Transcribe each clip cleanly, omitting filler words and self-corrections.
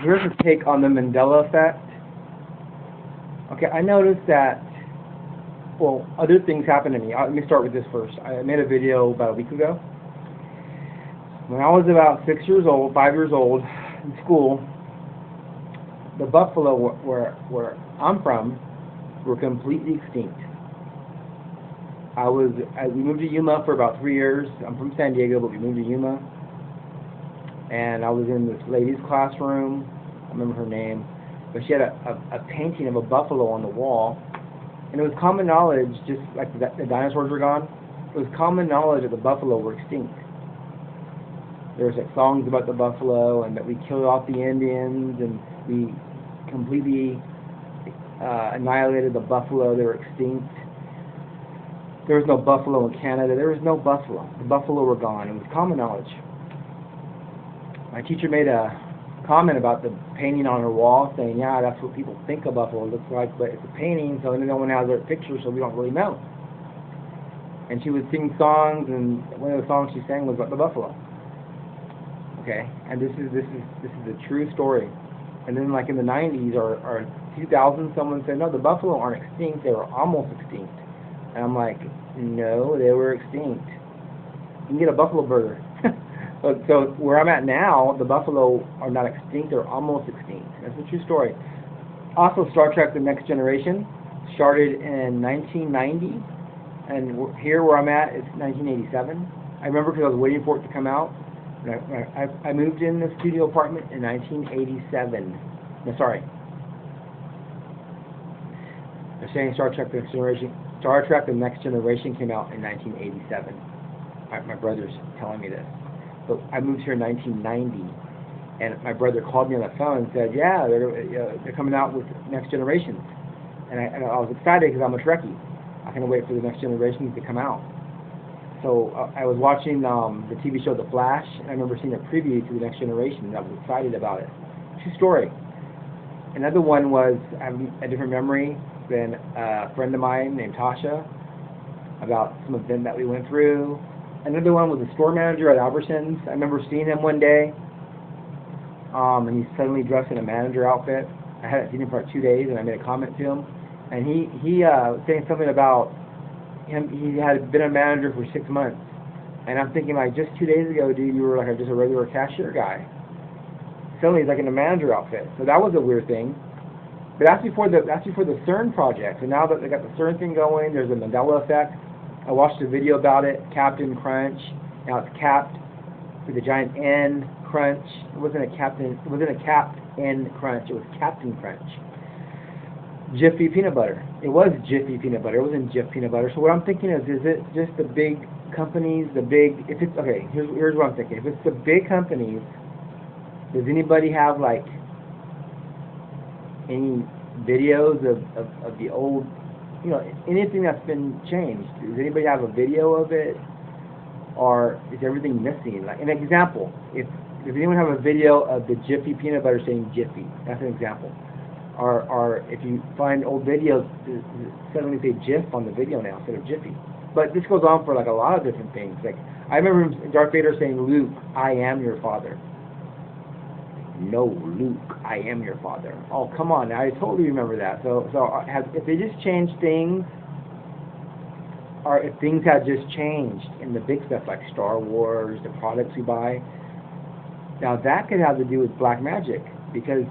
here's a take on the Mandela effect. Okay, I noticed that, well, other things happened to me. Let me start with this first. I made a video about a week ago. When I was about 5 years old, in school, the buffalo where I'm from were completely extinct. We moved to Yuma for about 3 years. I'm from San Diego, but we moved to Yuma. And I was in this lady's classroom. I remember her name. But she had a painting of a buffalo on the wall. And it was common knowledge, just like the dinosaurs were gone, it was common knowledge that the buffalo were extinct. There was like songs about the buffalo and that we killed off the Indians and we completely annihilated the buffalo. They were extinct. There was no buffalo in Canada. There was no buffalo. The buffalo were gone. It was common knowledge. My teacher made a comment about the painting on her wall, saying, yeah, that's what people think a buffalo looks like, but it's a painting, so no one has their picture, so we don't really know. And she would sing songs, and one of the songs she sang was about the buffalo. Okay, and this is a true story. And then, like in the 90s or 2000s, someone said, no, the buffalo aren't extinct; they were almost extinct. And I'm like, no, they were extinct. You can get a buffalo burger. So where I'm at now, the buffalo are not extinct, they're almost extinct. That's a true story. Also, Star Trek The Next Generation started in 1990, and here where I'm at, it's 1987. I remember because I was waiting for it to come out. I moved in the studio apartment in 1987. No, sorry. They're saying Star Trek The Next Generation came out in 1987. My brother's telling me this. But I moved here in 1990, and my brother called me on the phone and said, yeah, they're coming out with Next Generations. And I was excited because I'm a Trekkie. I couldn't wait for the Next Generations to come out. So I was watching the TV show The Flash, and I remember seeing a preview to the Next Generation, and I was excited about it. True story. Another one was, I have a different memory than a friend of mine named Tasha about some event that we went through. Another one was a store manager at Albertsons. I remember seeing him one day, and he's suddenly dressed in a manager outfit. I hadn't seen him for 2 days, and I made a comment to him. And he was saying something about him. He had been a manager for 6 months. And I'm thinking, like, just 2 days ago, dude, you were like just a regular cashier guy. Suddenly he's like in a manager outfit. So that was a weird thing. But that's before the CERN project. And now that they got the CERN thing going, there's a Mandela effect. I watched a video about it, Captain Crunch. Now it's capped with a giant N, Crunch. It wasn't a capped N Crunch, it was Captain Crunch. Jiffy peanut butter. It was Jiffy peanut butter, it wasn't Jif peanut butter. So what I'm thinking is it just the big companies, okay, here's what I'm thinking. If it's the big companies, does anybody have like any videos of the old, you know, anything that's been changed? Does anybody have a video of it, or is everything missing? Like an example, if anyone have a video of the Jiffy peanut butter saying Jiffy, that's an example. Or if you find old videos, suddenly say Jif on the video now instead of Jiffy. But this goes on for like a lot of different things. Like I remember Darth Vader saying, "Luke, I am your father." No, Luke, I am your father. Oh, come on, I totally remember that. So if they just changed things, or if things had just changed in the big stuff like Star Wars, the products we buy, now that could have to do with black magic, because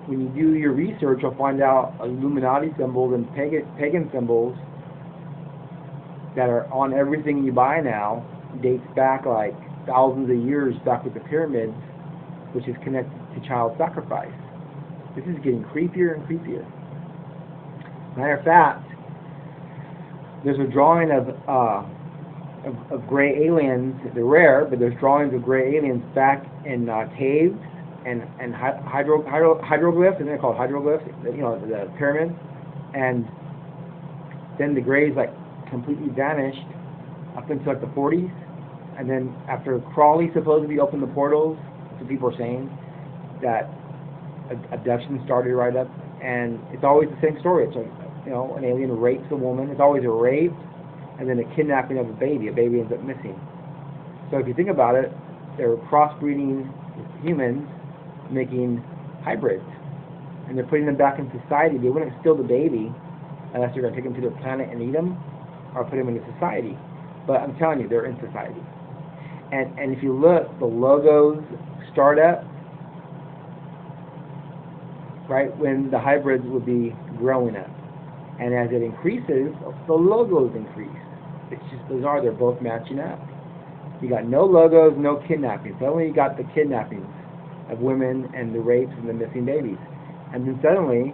when you do your research, you'll find out Illuminati symbols and pagan symbols that are on everything you buy now dates back like thousands of years back with the pyramids, which is connected to child sacrifice. This is getting creepier and creepier. Matter of fact, there's a drawing of gray aliens. They're rare, but there's drawings of gray aliens back in caves and hieroglyphs, and they're called hieroglyphs. You know, the pyramids, and then the grays like completely vanished up until like the 40s, and then after Crawley supposedly opened the portals, so people are saying that abduction started right up, and it's always the same story. It's like, you know, an alien rapes a woman. It's always a rape, and then a kidnapping of a baby. A baby ends up missing. So if you think about it, they're crossbreeding with humans, making hybrids, and they're putting them back in society. They wouldn't steal the baby unless they're going to take them to their planet and eat them, or put them into society. But I'm telling you, they're in society. And if you look, the logos start up right when the hybrids would be growing up, and as it increases, the logos increase. It's just bizarre. They're both matching up. You got no logos, no kidnappings. Suddenly you got the kidnappings of women and the rapes and the missing babies. And then suddenly,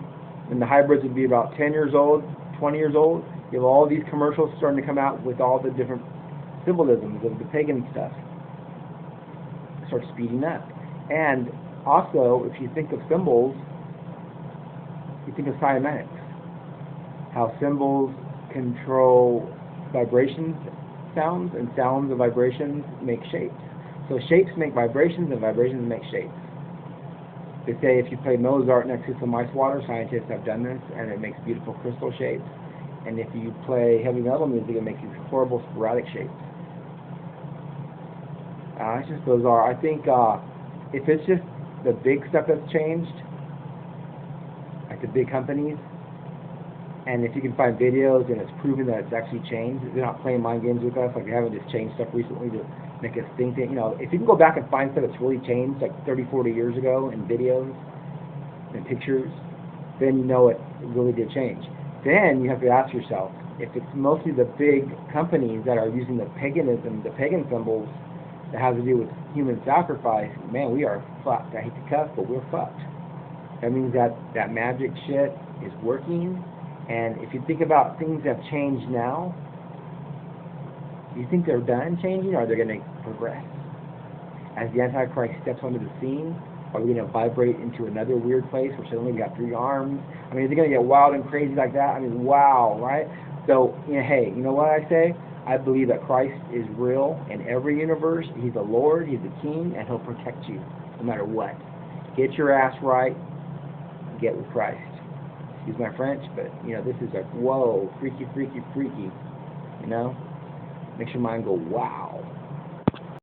when the hybrids would be about 10 years old, 20 years old, you have all these commercials starting to come out with all the different symbolisms of the pagan stuff. It starts speeding up. And also, if you think of symbols, you think of cymatics. How symbols control vibrations, sounds, and sounds and vibrations make shapes. So shapes make vibrations, and vibrations make shapes. They say if you play Mozart next to some ice water, scientists have done this, and it makes beautiful crystal shapes. And if you play heavy metal music, it makes these horrible sporadic shapes. It's just bizarre. I think if it's just the big stuff that's changed, like the big companies, and if you can find videos and it's proven that it's actually changed, they're not playing mind games with us, like they haven't just changed stuff recently to make us think that, you know, if you can go back and find stuff that's really changed, like 30, 40 years ago in videos and pictures, then you know it really did change. Then you have to ask yourself, if it's mostly the big companies that are using the paganism, the pagan symbols that have to do with human sacrifice, man, we are fucked. I hate to cuss, but we're fucked. That means that that magic shit is working. And if you think about things that have changed now, do you think they're done changing, or are they going to progress? As the Antichrist steps onto the scene, are we going to vibrate into another weird place where suddenly we got 3 arms? I mean, is it going to get wild and crazy like that? I mean, wow, right? So, you know, hey, you know what I say? I believe that Christ is real in every universe. He's the Lord, He's the King, and He'll protect you no matter what. Get your ass right, get with Christ. Excuse my French, but, you know, this is like, whoa, freaky, freaky, freaky, you know? Makes your mind go, wow.